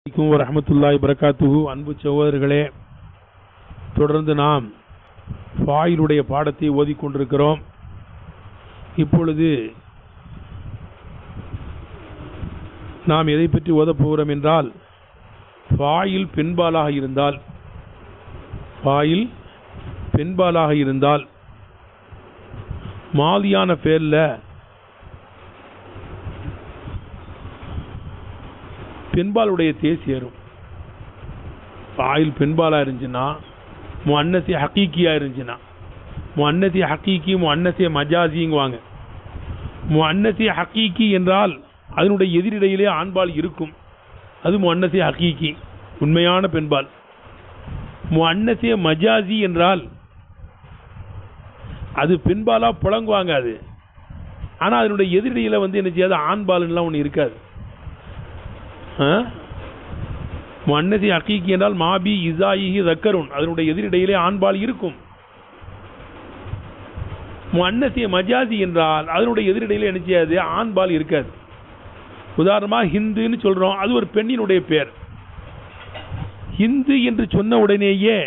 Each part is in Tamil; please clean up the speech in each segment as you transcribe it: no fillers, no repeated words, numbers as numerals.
வரஹ்மத்துல்லாஹி வபரகாத்துஹு. அன்பு சகோதரர்களே, தொடர்ந்து நாம் ஃபாயிலுடைய பாடத்தை ஓதிக்கொண்டிருக்கிறோம். இப்பொழுது நாம் எதை பற்றி ஓதப் போகிறோம் என்றால், ஃபாயில் பெண்பாலாக இருந்தால் மாதியான பேர்ல பெண்பாலுடைய சேரும். ஃபாயில் பெண்பாலா இருந்துச்சுன்னா, முஅன்னசி ஹகீகியா இருந்துச்சுன்னா, முஅன்னசி ஹகீகி முஅன்னசி மஜாசிங்குவாங்க. முஅன்னசி ஹகீகி என்றால் அதனுடைய எதிரிடையிலே ஆண்பால் இருக்கும், அது முஅன்னசி ஹகீகி, உண்மையான பெண்பால். முஅன்னசி மஜாசி என்றால் அது பெண்பாலா புழங்குவாங்க, அது ஆனால் அதனுடைய எதிரிடையில் என்ன செய்யாது, ஆண்பாலுலாம் ஒன்று இருக்காது. முஅன்னசி ஹகீகி என்றால் மாபி இசாயிஹி தக்கருன், அதனுடைய எதிரிடையிலே ஆண்பால் இருக்கும். முஅன்னசி மஜாசி என்றால் அதனுடைய எதிரிடையிலே என்ன செய்யாது, ஆண்பால் இருக்காது. உதாரணமாக ஹிந்துன்னு சொல்றோம், அது ஒரு பெண்ணினுடைய பேர். ஹிந்து என்று சொன்ன உடனேயே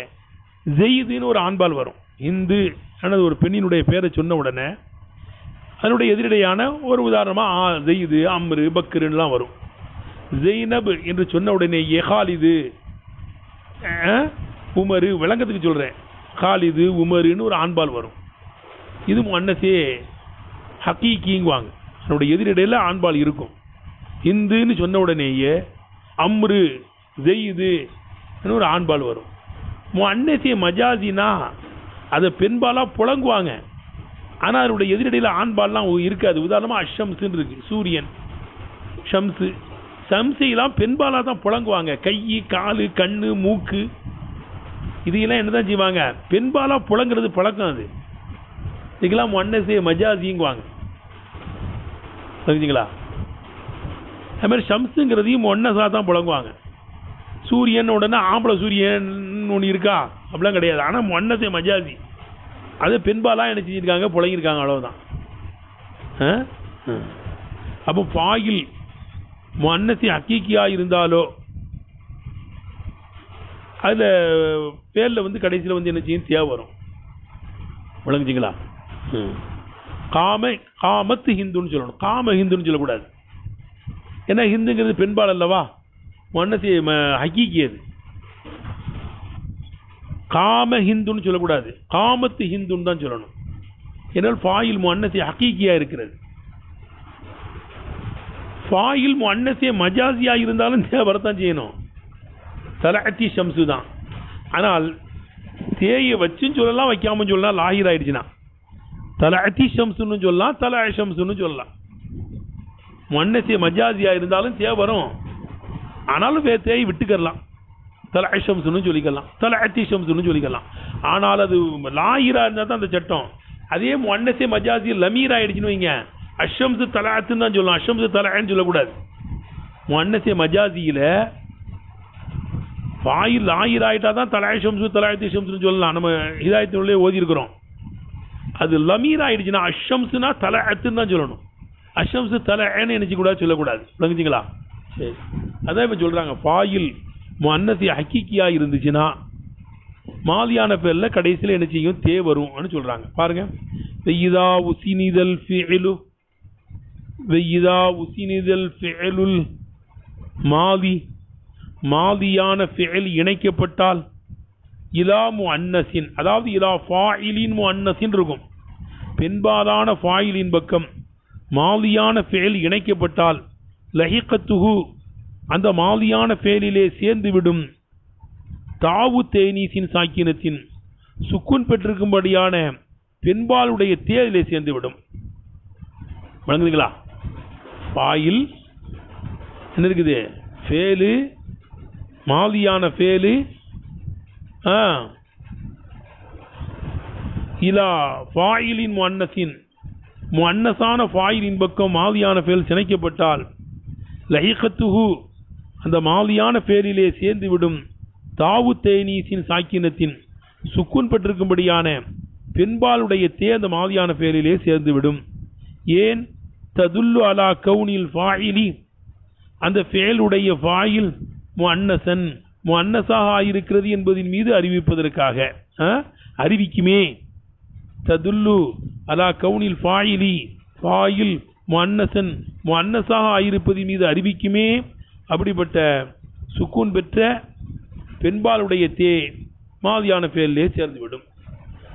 ஜெயிதுன்னு ஒரு ஆண்பால் வரும். ஹிந்து ஆனது ஒரு பெண்ணினுடைய பேரை சொன்ன உடனே அதனுடைய எதிரிடையான ஒரு உதாரணமாக ஜெயிது, அம்ரு, பக்ருலாம் வரும். ஜெய்னப் என்று சொன்ன உடனேயே காலிது, உமரு, விளங்கத்துக்கு சொல்றேன், காலிது, உமருன்னு ஒரு ஆண்பால் வரும். இது முஅன்னசி ஹகீகிங்குவாங்க, அதனுடைய எதிரிடையில் ஆண்பால் இருக்கும். ஹிந்துன்னு சொன்ன உடனேயே அம்ரு, ஜெயிது ஒரு ஆண்பால் வரும். முஅன்னசி மஜாசினா அதை பெண்பாலா புழங்குவாங்க, ஆனால் அதனுடைய எதிரடியில் ஆண்பால்லாம் இருக்காது. உதாரணமாக அஷம்ஸுன்னு இருக்கு, சூரியன், ஷம்ஸு, சம்சையெல்லாம் பெண்பாலாக தான் புழங்குவாங்க. கை, காலு, கண்ணு, மூக்கு, இதையெல்லாம் என்ன தான் செய்வாங்க, பெண்பாலாக புழங்குறது பழக்கம். அது இதுக்கெல்லாம் முஅன்னசி மஜாசிங்குவாங்க, தெரிஞ்சுங்களா? அது மாதிரி ஷம்ஸுங்கிறதையும் முஅன்னஸா தான் புழங்குவாங்க. சூரியன் உடனே ஆம்பளை சூரியன் ஒன்று இருக்கா, அப்படிலாம் கிடையாது. ஆனால் முஅன்னசி மஜாசி அது பெண்பாலாக என்ன செஞ்சிருக்காங்க, புழங்கியிருக்காங்க, அவ்வளவுதான். அப்போ ஃபாயில் முஅன்னசி ஹகீகியா இருந்தாலோ அதில் பேரில் கடைசியில் என்ன செய்யும், தேவை வரும். விளங்குச்சிங்களா? காமத்து ஹிந்துன்னு சொல்லணும், காம ஹிந்துன்னு சொல்லக்கூடாது. ஏன்னா ஹிந்துங்கிறது பெண்பால் அல்லவா, முஅன்னசி ஹகீகி. அது காம ஹிந்துன்னு சொல்லக்கூடாது, காமத்து ஹிந்துன்னு தான் சொல்லணும். ஏன்னால் ஃபாயில் முஅன்னசி ஹகீகியா இருக்கிறது. ஃபாயில் முஅன்னசி மஜாசியா இருந்தாலும் வரத்தான் செய்யணும், தலஅத்தி ஷம்சு தான். ஆனால் தேயை வச்சுன்னு சொல்லலாம், வைக்காம சொல்லலாம், லாஹிர் ஆயிடுச்சுன்னா தலஅத்தி ஷம்சுன்னு சொல்லலாம், தலஅ ஷம்சுன்னு சொல்லலாம். முஅன்னசி மஜாசியா இருந்தாலும் தேவை வரும், ஆனாலும் தேயை விட்டுக்கலாம், தலஅ ஷம்சுன்னு சொல்லிக்கலாம், தலஅத்தி ஷம்சுன்னு சொல்லிக்கலாம். ஆனால் அது லாஹிரா இருந்தால் தான் அந்த சட்டம். அதே முஅன்னசி மஜாசி லமீர் ஆயிடுச்சுன்னு வைங்க, அஷம்சு தலஅத்துன்னு தான் சொல்லலாம், அஷம்சு தலஅன்னு சொல்லக்கூடாது. முஅன்னசி மஜாசியில் ஃபாயில் லாஹிர் ஆயிட்டா தான் தலஅ ஷம்சு தலஅத்தி ஷம்சுன்னு சொல்லலாம். நம்ம ஹிதாயத்தினுள்ளே ஓதி இருக்கிறோம். அது லமீர் ஆயிடுச்சுன்னா அஷம்சுனா தலஅத்துன்னு தான் சொல்லணும், அஷம்சு தலஅன்னு நினைச்சக்கூடாது, சொல்லக்கூடாது. விளங்குச்சிங்களா? சரி, அதான் இப்போ சொல்றாங்க, ஃபாயில் முஅன்னசி ஹகீகியா இருந்துச்சுன்னா மாதியான பேர்ல கடைசியில் என்ன செய்யும், தே வரும்னு சொல்றாங்க. பாருங்க, வைதா உஸினிதல் ஃபிஅலு, வைதா உஸினிதல் ஃபிஅலுல் மாதி, மாதியான ஃபிஅல் இணைக்கப்பட்டால், இலா முஅன்னஸின், அதாவது இலா ஃபாயிலின் முஅன்னஸின் இருக்கும், பெண்பாலான ஃபாயிலின் பக்கம் மாதியான ஃபிஅல் இணைக்கப்பட்டால், லஹிகத்துஹு, அந்த மாதியான ஃபேலிலே சேர்ந்துவிடும், தாவு தேனீசின் சாக்கினத்தின், சுக்குன் பெற்றிருக்கும்படியான பெண்பாலுடைய தேதிலே சேர்ந்துவிடும். வழங்குதுங்களா? பாயில் என்ன இருக்குது, ஃபேலு, மாதியான ஃபேலு, இலா ஃபாயிலின் முஅன்னஸின், முஅன்னஸான ஃபாயிலின் பக்கம் மாதியான ஃபேல் சிணைக்கப்பட்டால், லஹிகத்துஹு, அந்த மாதியான பேரிலே சேர்ந்துவிடும், தாவு தேனீசின் சாக்கினத்தின், சுக்குன் பெற்றிருக்கும்படியான பெண்பாலுடைய தே அந்த மாதியான பேரிலே சேர்ந்துவிடும். ஏன், ததுல்லு அலா கவுனில் ஃபாயிலி, அந்த ஃபேலுடைய ஃபாயில் முஅன்னசன் முஅன்னஸாக ஆயிருக்கிறது என்பதின் மீது அறிவிப்பதற்காக அறிவிக்குமே. ததுல்லு அலா கவுனில் ஃபாயிலி ஃபாயில் முஅன்னசன் முஅன்னஸாக ஆயிருப்பதின் மீது அறிவிக்குமே. அப்படிப்பட்ட சுக்கூன் பெற்ற பெண்பாலுடைய தே மாதியான ஃபேலிலே சேர்ந்துவிடும்.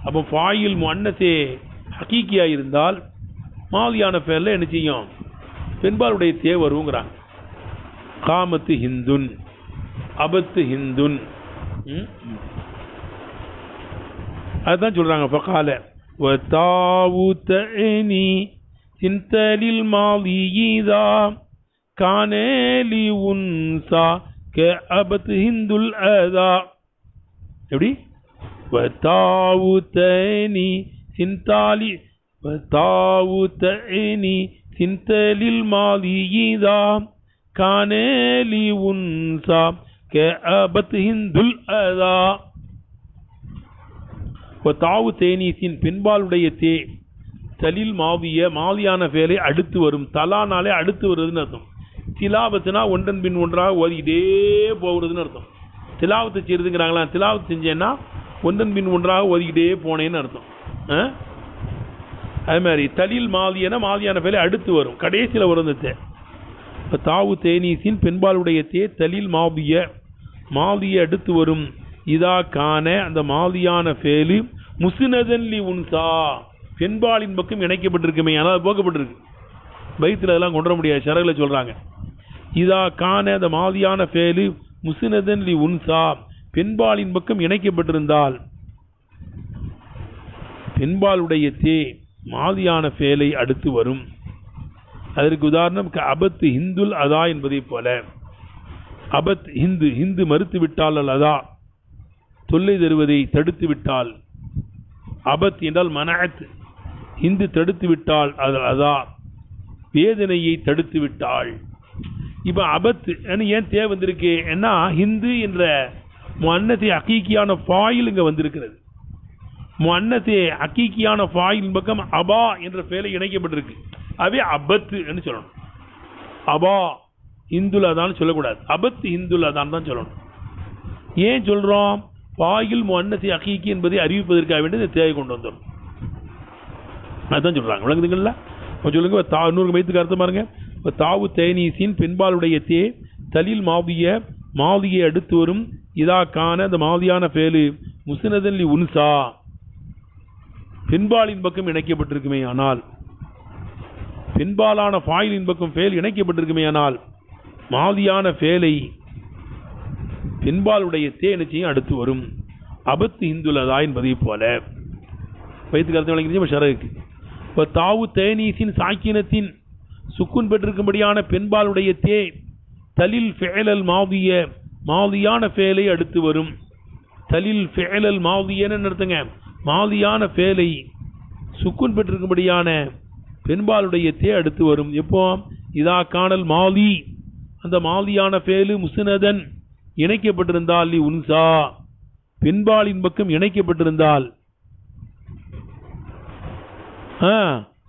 அப்போ ஃபாயில் முஅன்னஸே ஹகீக்கியாக இருந்தால் மாதியான ஃபேலில் என்ன செய்யும்? பெண்பாலுடைய தே வருங்கிறாங்க. காமத்து ஹிந்துன் அபத்து ஹிந்துன் அதுதான் சொல்றாங்க. ஃபகால வதாவுதனி சின்தலில் மாலியிதா கானலி உன்சா கஅபத் ஹிந்துல் அதா. எப்படி? வதாவுதனி சின்தாலி வதாவுதனி சின்தலில் மாலியிதா கானலி உன்சா கஅபத் ஹிந்துல் அதா. தாவு தேனீசின் பெண்பாலுடைய தே தலில் மாவிய மாதியான வேலை அடுத்து வரும். தலானாலே அடுத்து வருதுன்னு அர்த்தம். திலாவத்துனா ஒன்றன் பின் ஒன்றாக ஓதிக்கிட்டே போகிறதுன்னு அர்த்தம். திலாவத்தை செய்யறதுங்கிறாங்களா? திலாவத்து செஞ்சேன்னா ஒன்றன் பின் ஒன்றாக ஓதிக்கிட்டே போனேன்னு அர்த்தம். அது மாதிரி தலில் மாதியனா மாதியான வேலை அடுத்து வரும், கடைசியில் வரும். இந்த தே தாவு தேனீசின் பெண்பாலுடைய தே தலில் மாவிய மாதிய அடுத்து வரும். இதா கான அந்த மாதியான ஃபேலு முஸ்னதன் லி உன்சா பெண்பாலின் பக்கம் இணைக்கப்பட்டிருக்குமே, ஆனால் போக்கப்பட்டிருக்கு. பைத்தில் அதெல்லாம் கொண்டு வர முடியாது, ஷரகில் சொல்றாங்க. இதா கான அந்த மாதியான ஃபேலு முஸ்னதன் லி உன்சா பெண்பாலின் பக்கம் இணைக்கப்பட்டிருந்தால் பெண்பாலுடைய தே மாதியான ஃபேலை அடுத்து வரும். அதற்கு உதாரணம் அபத் ஹிந்துல் அதா என்பதை போல. அபத் ஹிந்து ஹிந்து மறுத்து விட்டால் அல் அதா தொல்லை தருவதை தடுத்து விட்டால். அபத் என்றால் மனஅத், ஹிந்து தடுத்து விட்டால் அது அதா வேதனையை தடுத்து விட்டாள். இப்போ அபத் ஏன் தேவை வந்திருக்கு? ஏன்னா ஹிந்து என்ற முஅன்னஸே ஹகீக்கியான ஃபாயில் இங்கே வந்திருக்கிறது. முஅன்னஸே ஹகீக்கியான ஃபாயில் பக்கம் அபா என்ற பெயரை இணைக்கப்பட்டிருக்கு. அவே அபத் என்று சொல்லணும். அபா ஹிந்துல் அதான் சொல்லக்கூடாது, அபத் ஹிந்துல் அதான் தான் சொல்லணும். ஏன் சொல்றோம்? ஃபாயில் முஅன்னஸே ஹகீக்கி என்பதை அறிவிப்பதற்காக வேண்டிய தேவை கொண்டு வந்துடும். அதுதான் சொல்றாங்க. விளங்குதுங்களா? சொல்லுங்க. இன்னொரு மையத்துக்கு அர்த்தம் பாருங்க. தாவு தேனீசின் பெண்பாலுடைய தே தலில் மாவிய மாதியை அடுத்து வரும். இதா கான அந்த மாதியான ஃபேலு முஸ்னதன் லி உன்சா பெண்பாலின் பக்கம் இணைக்கப்பட்டிருக்குமே ஆனால், பெண்பாலான ஃபாயிலின் பக்கம் ஃபேல் இணைக்கப்பட்டிருக்குமே ஆனால் மாதியான ஃபேலை பெண்பாலுடைய தே நிச்சயம் அடுத்து வரும். அபத்து ஹிந்துலதா என்பதை போல. வயிற்றுக்கு அர்த்தம் விளங்கிச்சு ஷரகுக்கு. இப்போ தாவு தேனீசின் சாக்கினத்தின் சுக்குன் பெற்றிருக்கும்படியான பெண்பாலுடைய தே தலில் ஃபெயலல் மாவிய மாதியான ஃபேலை அடுத்து வரும். தலில் ஃபெயலல் மாவியன்னு நடத்துங்க. மாதியான ஃபேலை சுக்குன் பெற்றிருக்கும்படியான பெண்பாலுடைய தே அடுத்து வரும். எப்போ? இதா காணல் மாலி அந்த மாதியான ஃபேலு முஸ்னதன் இணைக்கப்பட்டிருந்தால் லி உன்சா பெண்பாலின் பக்கம் இணைக்கப்பட்டிருந்தால்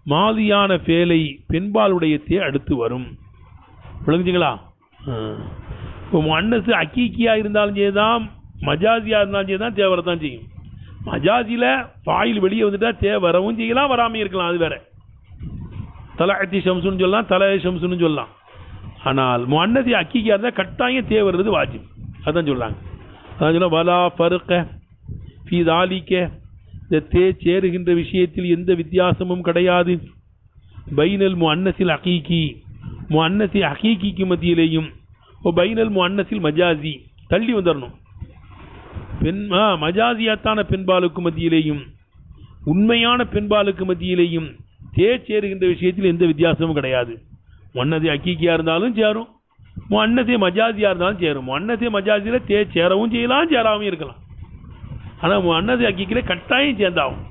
மாதியான ஃபேலை பெண்பாலுடைய தே அடுத்து வரும். விளங்குச்சுங்களா? இப்போ முஅன்னஸ் ஹகீக்கியா இருந்தாலும் செய்தான், மஜாசியா இருந்தாலும் செய்தான், தே வரத்தான் செய்யும். மஜாசியில் ஃபாயில் வெளியே வந்துட்டா தே வரவும் செய்யலாம், வராமல் இருக்கலாம். அது வேற. தலஅத்தி ஷம்சுன்னு சொல்லலாம், தல ஷம்சுன்னு சொல்லலாம். ஆனால் முஅன்னஸ் ஹகீக்கியா இருந்தால் கட்டாயம் தே வருது வாஜிப். அதான் சொல்றாங்க. அதான் சொல்ல வலா ஃபர்க ஃபீ தாலிக இந்த தே சேருகின்ற விஷயத்தில் எந்த வித்தியாசமும் கிடையாது. பைனல் முஅன்னஸில் ஹகீக்கி முஅன்னஸி ஹகீக்கிக்கு மத்தியிலேயும் பைனல் முஅன்னஸில் மஜாசி தள்ளி வந்துடணும். மஜாசியாத்தான பெண்பாலுக்கு மத்தியிலேயும் உண்மையான பெண்பாலுக்கு மத்தியிலேயும் தே சேருகின்ற விஷயத்தில் எந்த வித்தியாசமும் கிடையாது. முஅன்னஸி ஹகீக்கியா இருந்தாலும் சேரும், முஅன்னஸி மஜாசியா இருந்தாலும் சேரும். முஅன்னஸி மஜாசியில தே சேரவும் செய்யலாம், சேராவும் இருக்கலாம். ஆனால் முஅன்னஸி ஹகீக்கில கட்டாயம் சேர்ந்தாகும்.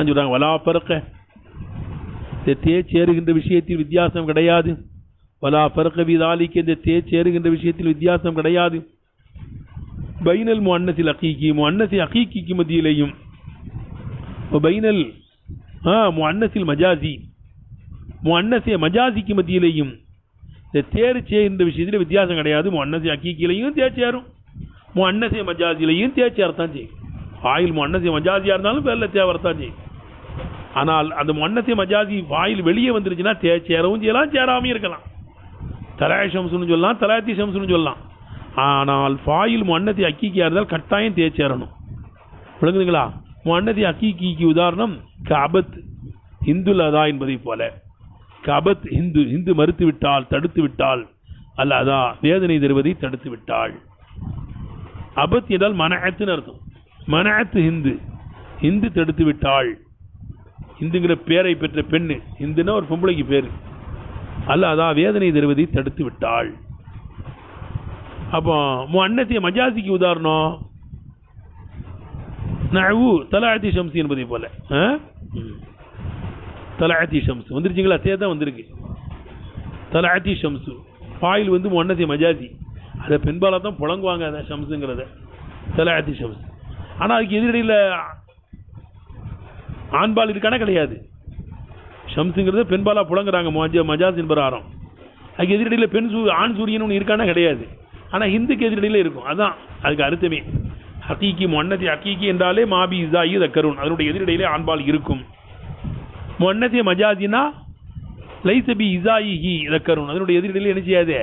சொல்றாங்க வலா ஃபர்க தே சேருகின்ற விஷயத்தில் வித்தியாசம் கிடையாது. வலா ஃபர்க ஃபீ தாலிக இந்த தே சேருகின்ற விஷயத்தில் வித்தியாசம் கிடையாது. பைனல் முஅன்னஸில் ஹகீக்கி முஅன்னஸி ஹகீக்கிக்கு மத்தியிலேயும் பைனல் முஅன்னஸில் மஜாசி முஅன்னஸி மஜாசிக்கு மத்தியிலேயும் இந்த தேர்ச்சே இந்த விஷயத்தில் வித்தியாசம் கிடையாது. முன்னசி ஹக்கீக்கிலையும் தேர்ச்சேரும், முன்னசி மஜாசிலையும் தேர்ச்சேரத்தான் செய்யும். ஃபாயில் முன்னசி மஜாசியாக இருந்தாலும் பேரில் தேவரத்தான் செய்யும். ஆனால் அந்த முன்னசி மஜாசி ஃபாயில் வெளியே வந்துருச்சுன்னா தேர்ச்சேரவும் செய்யலாம், சேராமையும் இருக்கலாம். தலாய் ஷம்சுன்னு சொல்லலாம், தலாத்தி ஷம்சுன்னு சொல்லலாம். ஆனால் ஃபாயில் முன்னசி ஹக்கீக்கியாக இருந்தால் கட்டாயம் தேர்ச்சேரணும். விளங்குதுங்களா? முன்னதி ஹக்கீக்கிக்கு உதாரணம் கஅபத் ஹிந்துல் அதா என்பதை போல. கஅபத் ஹிந்து மறுத்து விட்டால், தடுத்து விட்டால், அல்ல அதா வேதனை தருவதை தடுத்து விட்டாள். அபத் என்றால் மனஅத்துன்னு அர்த்தம். மனஅத்து ஹிந்து தடுத்து விட்டாள். ஹிந்துங்கிற பேரை பெற்ற பெண்ணு, ஹிந்துன்னா ஒரு பொம்பளைக்கு பேரு. அல்ல அதா வேதனை தருவதை தடுத்து விட்டாள். அப்போ முன்னதி மஜாசிக்கு உதாரணம் நஅவு தலாஅத்தி ஷம்ஸ் என்பதை போல. தலாஅத்தி ஷம்ஸ் வந்துருச்சுங்களா? தான் வந்திருக்கு. தலாஅத்தி ஷம்ஸ் ஃபாயில் வந்து முன்னதி மஜாசி, அதை பெண்பாலாக தான் புழங்குவாங்க அதை ஷம்ஸுங்கிறத, தலாஅத்தி ஷம்ஸ். ஆனால் அதுக்கு எதிரடியில் ஆண்பால் இருக்கானா? கிடையாது. ஷம்ஸுங்கிறத பெண்பாலாக புழங்குறாங்க மஜாஸ் என்பராரம். அதுக்கு எதிரடியில் ஆண் சூரியன் ஒன்று இருக்கானா? கிடையாது. ஆனால் ஹிந்துக்கு எதிரடியில் இருக்கும். அதுதான் அதுக்கு அர்த்தமே. ஹக்கீக்கி முன்னதி ஹக்கீக்கி என்றாலே மாபி இசாயி தக்கருன், அதனுடைய எதிரடையிலே ஆண்பால் இருக்கும். முன்னதி மஜாசினா லைசபி இசாயிஹி தக்கருன், அதனுடைய எதிரடையிலே என்ன செய்யாது?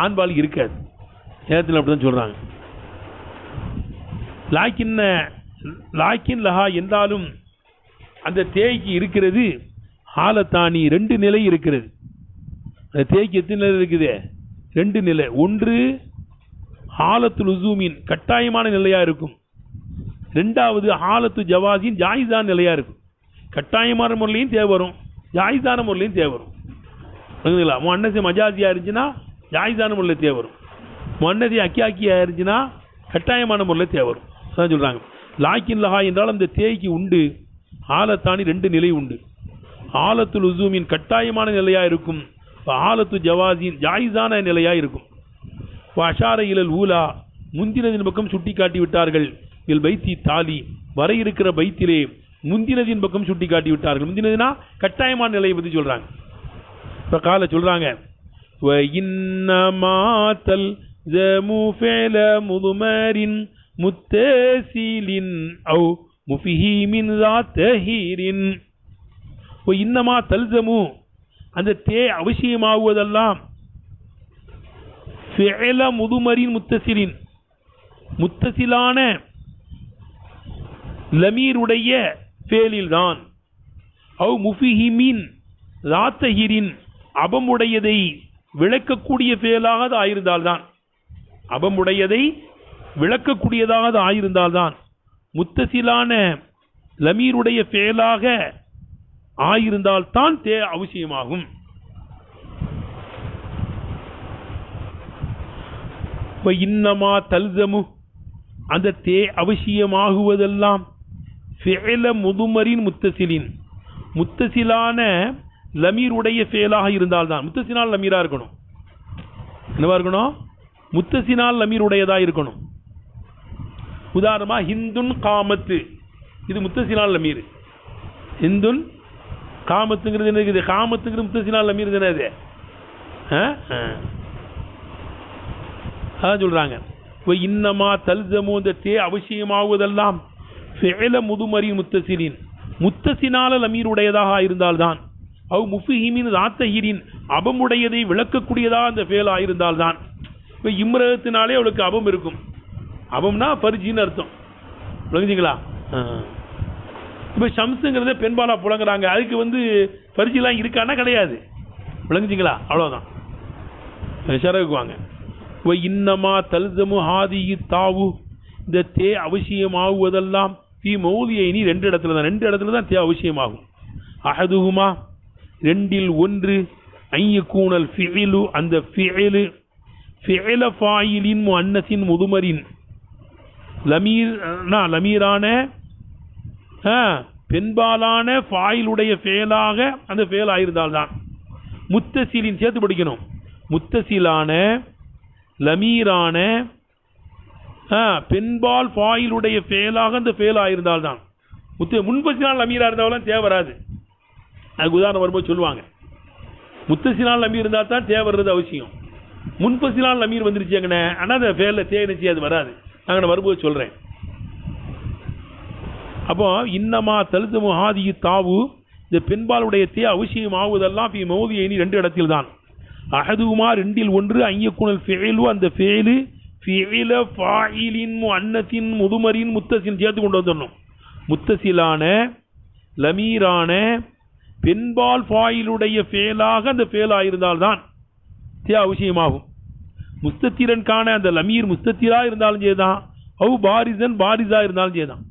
ஆண்பால் இருக்காது. நேரத்தில் அப்படிதான் சொல்றாங்க. லாக்கின் லஹா என்றாலும் அந்த தேய்க்கு இருக்கிறது ஹாலத்தானி, 2 நிலை இருக்கிறது. அந்த தேய்க்கு எத்தனை நிலை இருக்குது? 2 நிலை. ஒன்று ஹாலத்து லுசூமின் கட்டாயமான நிலையா இருக்கும். 2வது ஹாலத்து ஜவாசின் ஜாயிஸான நிலையா இருக்கும். கட்டாயமான முறையிலையும் தேவை வரும், ஜாயிஸான முறையிலையும் தேவை வரும். புரியுதுங்களா? முன்னசி மஜாசியா இருந்துச்சுன்னா ஜாயிஸான முறையில் தேவை வரும். முன்னதி அக்கியாக்கியா இருந்துச்சுன்னா கட்டாயமான முறையில் தேவை வரும். அதான் சொல்றாங்க. லாக்கின் லஹா என்றால் அந்த தேய்க்கு உண்டு ஹாலத்தானி 2 நிலை உண்டு. ஹாலத்து லுசூமின் கட்டாயமான நிலையா இருக்கும், ஹாலத்து ஜவாசின் ஜாயிஸான நிலையா இருக்கும். அஷார இலல் ஊலா முந்தினதின் பக்கம் சுட்டி காட்டி விட்டார்கள். இல் பைத்தி தாலி வர இருக்கிற பைத்திலே முந்தினதின் பக்கம் சுட்டி காட்டி விட்டார்கள். முந்தினதுனா கட்டாயமான நிலையை பற்றி சொல்றாங்க. இப்ப கால சொல்றாங்க இன்னமாத்தல் ஜமு ஃபஅல முதுமரின் முத்தஸிலின் அவ் முஃபிஹிமின் ஸாத்தஹிரின். இன்னமா தல்ஸமு அந்த தே அவசியமாகுவதெல்லாம் ஃபிஅல முதுமரின் முத்தஸிலின் முத்தஸிலான லமீருடைய ஃபேலில் தான். அவ் முஃபிஹிமின் ஸாத்தஹிரின் அபமுடையதை விளக்கக்கூடிய ஃபேலாக ஆயிருந்தால்தான். அபமுடையதை விளக்கக்கூடியதாக ஆயிருந்தால்தான். முத்தசிலான லமீருடைய ஃபேலாக ஆயிருந்தால்தான் தே அவசியமாகும். இன்னமா தல்சமு அந்த தே அவசியமாகுவதெல்லாம் ஃபிஅல முதுமரின் முத்தசிலின் முத்தசிலான லமீருடைய ஃபேலாக இருந்தால்தான். முத்தசினால் லமீரா இருக்கணும். என்னவா இருக்கணும்? முத்தசினால் லமீருடையதா இருக்கணும். உதாரணமா ஹிந்துன் காமத்து, இது முத்தசினால் லமீர். ஹிந்துன் காமத்துங்கிறது என்ன இருக்குது? காமத்துங்கிறது முத்தசினால் லமீர் தானே அது. அதான் சொல்றாங்க. இன்னமா தல்சமு அந்த தே அவசியமாகுவதெல்லாம் ஃபிஅல முதுமரின் முத்தசிலின் முத்தசினால லமீருடையதாக இருந்தால்தான். அவ் முஃபிஹிமின் ஸாத்தஹிரின் அபமுடையதை விளக்கக்கூடியதாக அந்த ஃபேல் ஆயிருந்தால்தான். இப்போ இம்ரத்தினாலே அவளுக்கு அபம் இருக்கும். அபம்னா பரிஜின்னு அர்த்தம். விளங்குச்சிங்களா? இப்போ ஷம்ஸுங்கிறத பெண்பாலா புழங்குறாங்க. அதுக்கு பரிஜிலாம் இருக்கான்னா கிடையாது. விளங்குச்சிங்களா? அவ்வளோதான். ஷரகுவாங்க. இன்னமா தல்சமு ஹாதிஹி தாவு இந்த தே அவசியமாகுவதெல்லாம் ஃபீ மௌதியைனி 2 இடத்துல தான். 2 இடத்துல தான் தே அவசியமாகும். அஹதுஹுமா 2இல் 1 ஐயக்கூனல் ஃபிஇலு அந்த ஃபிஇலு ஃபிஇல ஃபாயிலின் முஅன்னஸின் முதுமரின் லமீரான பெண்பாலான ஃபாயிலுடைய ஃபேலாக அந்த ஃபேல் ஆயிருந்தால்தான். முத்தசிலின் சேர்த்து படிக்கணும். முத்தசிலான லமீரான பெண்பால் ஃபாயிலுடைய ஃபேலாக அந்த ஃபேல் ஆயிருந்தால்தான். முன்பசினால் லமீரா இருந்தாலும் தேவை வராது. அதுக்கு உதாரணம் வரும்போது சொல்லுவாங்க. முத்தசிலால் லமீர் இருந்தால் தான் தே வர்றது அவசியம். முன்பசிலால் லமீர் வந்துருச்சுங்கண்ணே, ஆனால் அந்த ஃபேலில் தே நிச்சயம் அது வராது. நாங்கள் வரும்போது சொல்கிறேன். அப்போ இன்னமா தழுத்து முஹாதி தாவு, இந்த பெண்பாலுடைய தே அவசியம் ஆகுவதெல்லாம் ஃபி மௌதியைனி 2 இடத்தில் தான். அஹதுமா 2இல் 1 ஐயக்குனல் ஃபிஇலு, அந்த ஃபிஇலு ஃபிஇல ஃபாயிலின் முஅன்னஸின் முதுமரின் முத்தஸின் சேர்த்து கொண்டு வந்துடணும். முத்தசிலான லமீரான பெண்பால் ஃபாயிலுடைய ஃபேலாக அந்த ஃபேலா இருந்தால்தான் தே அவசியமாகும். முஸ்தத்திரன்கான அந்த லமீர் முஸ்தத்திரா இருந்தாலும் சரிதான், அவு பாரிசன் பாரிசா இருந்தாலும் சரிதான்.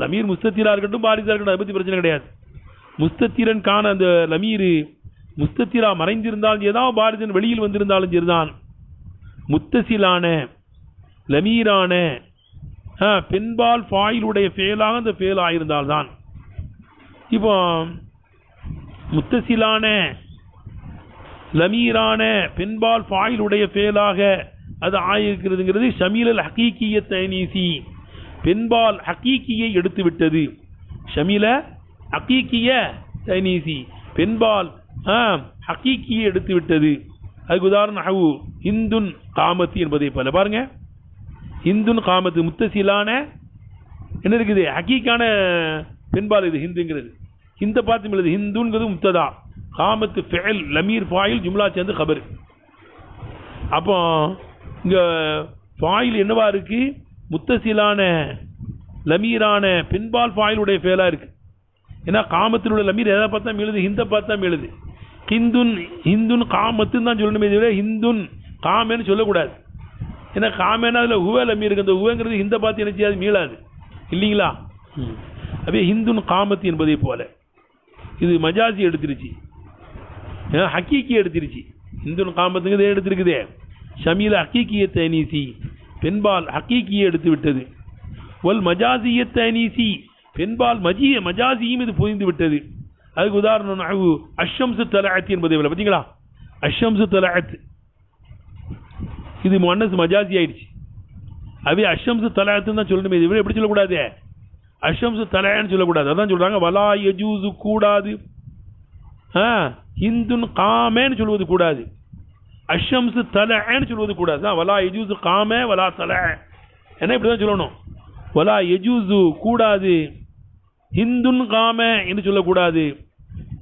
லமீர் முஸ்தத்திரா இருக்கட்டும் பாரிசா இருக்கட்டும், அதை பற்றி பிரச்சனை கிடையாது. முஸ்தத்திரன்கான அந்த லமீர் முஸ்தத்திரா மறைந்திருந்தாலும் சரிதான், பாரிசன் வெளியில் வந்திருந்தாலும் சரிதான். முத்தசிலான லமீரான பெண்பால் ஃபாயிலுடைய ஃபேலாக அந்த ஃபேல் ஆயிருந்தால்தான். இப்போ முத்தசிலான லமீரான பெண்பால் ஃபாயிலுடைய ஃபேலாக அது ஆயிருக்கிறதுங்கிறது ஷமீலல் ஹகீக்கிய தனீசி, பெண்பால் ஹகீக்கியை எடுத்து விட்டது. ஷமீல ஹகீக்கிய தனீசி, பெண்பால் ஹகீக்கியை எடுத்து விட்டது. அதுக்கு உதாரணம் ஹவு ஹிந்துன் காமத்து என்பதை போல பாருங்க. ஹிந்துன் காமத்து முத்தசிலான என்ன இருக்குது, ஹகீக்கான பெண்பால் இது ஹிந்துங்கிறது. ஹிந்த பார்த்து எழுது, ஹிந்துங்கிறது முத்ததா, காமத்து ஃபெல் லமீர் ஃபாயில் ஜும்லா சேர்ந்து கபர். அப்போ இங்கே ஃபாயில் என்னவா இருக்கு, முத்தசிலான லமீரான பெண்பால் ஃபாயிலுடைய ஃபேலாக இருக்கு. ஏன்னா காமத்தில் உள்ள லமீர் எதை பார்த்தா எழுது, ஹிந்த பார்த்தா எழுது. ஹிந்துன் ஹிந்துன் காமத்துன்னு தான் சொல்லணுமே தவிர ஹிந்துன் காமேன்னு சொல்லக்கூடாது. ஏன்னா காமேன்னா அதில் ஹுவ லமீர் இருக்கு, அந்த ஹுவங்கிறது ஹிந்த பார்த்து என்ன செய்யாது, மீளாது இல்லைங்களா. அப்படியே ஹிந்துன் காமத்து என்பதை போல இது மஜாசி எடுத்துருச்சு, ஹக்கீக்கி எடுத்துருச்சு. ஹிந்துன் காமத்துங்கிறது எடுத்துருக்குதே, ஷமீல ஹக்கீக்கிய தனீசி, பெண்பால் ஹக்கீக்கியை எடுத்து விட்டது. ஒல் மஜாசிய தனீசி, பெண்பால் மஜாசியும் இது புரிந்து விட்டது. அதுக்கு உதாரணம் அஷம்சு தலஅத் என்பதை போல பார்த்தீங்களா. அஷம்சு தலஅத் இது முஅன்னஸ் மஜாசி ஆயிடுச்சு. அவே அஷம்சு தலஅத்துன்னு தான் சொல்லணுமே, இது எப்படி சொல்லக்கூடாது, அஷம்சு தலஅன்னு சொல்லக்கூடாது. அதான் சொல்றாங்க வலா யஜூசு கூடாது, ஹிந்துன் காமேன்னு சொல்வது கூடாது, அஷம்சு தலஅன்னு சொல்வது கூடாது. வலா யஜூசு காமே வலா தலஅ, என்ன இப்படி தான் சொல்லணும். வலா யஜூசு கூடாது, ஹிந்துன் காமே என்று சொல்லக்கூடாது,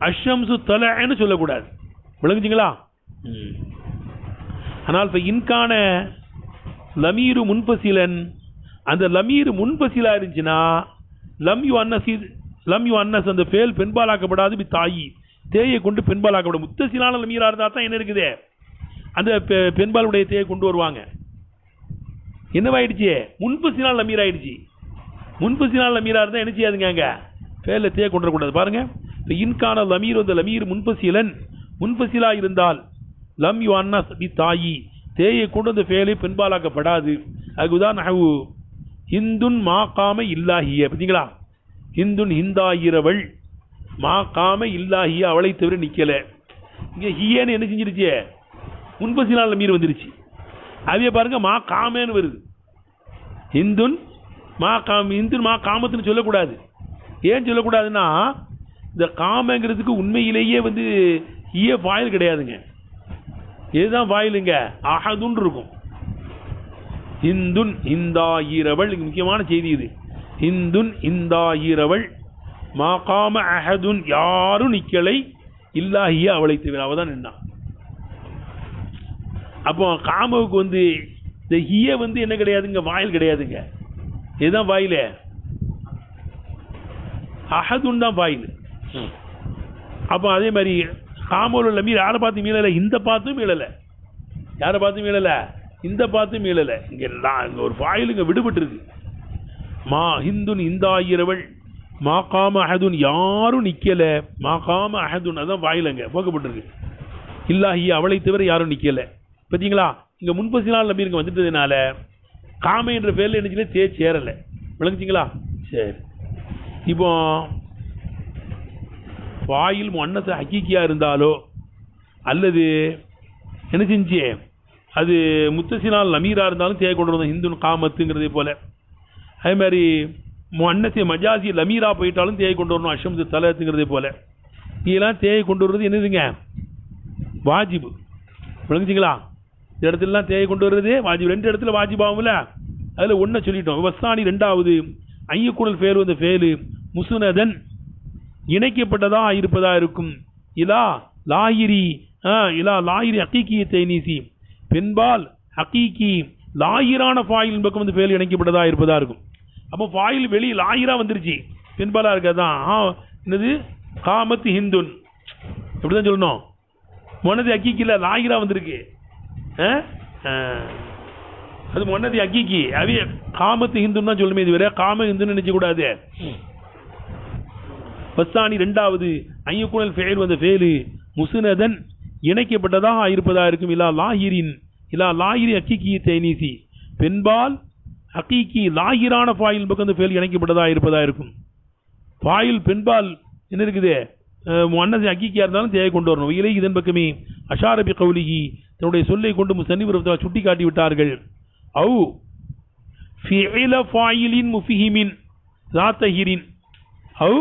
அஷம்சு தலஅன்னு சொல்லக்கூடாது. விளங்குச்சிங்களா. ஆனால் இப்போ இன்கான லமீரு முன்பசிலன், அந்த லமீர் முன்பசிலா இருந்துச்சுன்னா லம் யூ அன்னஸ் அந்த ஃபேல் பெண்பாலாக்கப்படாது. பி தாயி, தேயை கொண்டு பெண்பாலாக்கப்படும். முத்தசிலான லமீரா இருந்தால் தான் என்ன இருக்குது, அந்த பெண்பாலுடைய தேயை கொண்டு வருவாங்க. என்னவாயிடுச்சு, முன்பசிலான லமீர் ஆயிடுச்சு. முன்பசிலான லமீரா இருந்தால் என்ன செய்யாதுங்க, அங்கே ஃபேலில் தேயை கொண்டு வரக்கூடாது. பாருங்க, இப்போ இன்கான லமீர் அந்த லமீர் முன்பசிலன் முன்பசிலா இருந்தால் லம் யூ அன்னஸ் பி தாயி, தேயை கொண்டு அந்த ஃபேலை பெண்பாலாக்கப்படாது. அதுக்கு உதாரணம் ஹிந்துன் மா காம இல்லாஹிய, பார்த்தீங்களா. ஹிந்துன் ஹிந்தாயிரவள், மா காம இல்லாஹிய அவளை தவிர நிக்கல. இங்கே ஹியன்னு என்ன செஞ்சிருச்சு, முன்பசிலான லமீர் வந்துருச்சு. அதே பாருங்க மா காமேன்னு வருது. ஹிந்துன் மா காமத்துன்னு சொல்லக்கூடாது. ஏன் சொல்லக்கூடாதுன்னா இந்த காமங்கிறதுக்கு உண்மையிலேயே வந்து ஈய ஃபாயில் கிடையாதுங்க. இதுதான் ஃபாயிலுங்க, அஹதுன் இருக்கும். ஹிந்துன் இந்தாயிரவள், முக்கியமான செய்தி இது. ஹிந்துன் இந்தாயிரவள் மா காம அஹதுன், யாரும் நிக்கலை இல்லாஹிய அவளை தவிர, அவள் தான் நின்னா. அப்போ காமவுக்கு வந்து இந்த ஹிய வந்து என்ன கிடையாதுங்க, வாயில் கிடையாதுங்க. இதுதான் வாயில, அஹதுன் தான் வாயில். அப்போ அதே மாதிரி காமோல மீறி யாரை பார்த்து மீளலை, இந்த பார்த்தும் மீளலை. யாரை பார்த்து மீளலை, இந்த பார்த்து மீளலை. இங்கே இங்கே ஒரு வாயில் இங்கே விடுபட்டு இருக்கு. மா ஹிந்துன் இந்தாயிரவள் மா காம அஹதுன், யாரும் நிக்கல. மா காம அஹதுன், அதான் வாயில் அங்கே போக்கப்பட்டிருக்கு. இல்லாஹி அவளை தவிர யாரும் நிக்கல. பார்த்தீங்களா, இங்கே முன்பசிலான லமீர் வந்துட்டதுனால காமை என்ற பேரில் என்ன சேரலை. விளங்குச்சிங்களா. சரி, இப்போ ஃபாயில் முஅன்னஸ் ஹக்கீக்கியா இருந்தாலோ அல்லது என்ன செஞ்சு அது முத்தசிலான லமீரா இருந்தாலும் தேவை கொண்டு வந்தோம், ஹிந்துன் காமத்துங்கிறதே போல. அதே மாதிரி முஅன்னஸ் மஜாசி லமீரா போயிட்டாலும் தேவை கொண்டு வரணும், அஷம்சு தலத்துங்கிறதே போல. இதெல்லாம் தேவை கொண்டு வர்றது என்னதுங்க, வாஜிபு. விளங்குச்சிங்களா? இந்த இடத்துலலாம் தேவை கொண்டு வருது வாஜிபு. 2 இடத்துல வாஜிபாகும்ல, அதில் ஒன்றை சொல்லிட்டோம். வஸ்தானி 2வது ஐயக்குடல் ஃபேலு, அந்த ஃபேலு முசுனதன் இணைக்கப்பட்டதா இருப்பதா இருக்கும். இலா லாயிரி ஹக்கீக்கிய தைனீசி பெண்பால் ஹக்கீக்கி லாயிரான ஃபாயில் பக்கம் வந்து ஃபேல் இணைக்கப்பட்டதா இருப்பதா இருக்கும். அப்போ ஃபாயில் வெளி லாயிரா வந்துருச்சு, பெண்பாலா இருக்காதான். என்னது காமத்து ஹிந்துன் எப்படிதான் சொல்லணும், மொன்னதி ஹக்கீக்கில லாயிரா வந்திருக்கு. அது மொன்னதி ஹக்கீக்கி அவே காமத்து ஹிந்துன்னு தான் சொல்லுமே, இது வேற காம ஹிந்துன்னு நினைச்ச கூடாது. வஸ்தானி 2வது ஐயக்குனல் ஃபேல் வந்த ஃபேலு முசுனதன் இணைக்கப்பட்டதாக இருப்பதா இருக்கும். இலா லாயிரி ஹக்கீக்கிய தைனீசி பெண்பால் ஹக்கீக்கி லாயிரான ஃபாயில் பக்கம் அந்த ஃபேல் இணைக்கப்பட்டதா இருப்பதா இருக்கும். ஃபாயில் பெண்பால் என்ன இருக்குது, முன்னதி ஹக்கீக்கியா இருந்தாலும் தேவை கொண்டு வரணும். இலை இதன் பக்கமே அஷாரபி கவுலிகி தன்னுடைய சொல்லை கொண்டு முசன்னிஃப் சுட்டி காட்டி விட்டார்கள். அவு ஃபிஇல ஃபாயிலின் முஃபிஹிமின் ஸாத்தஹிரின். அவு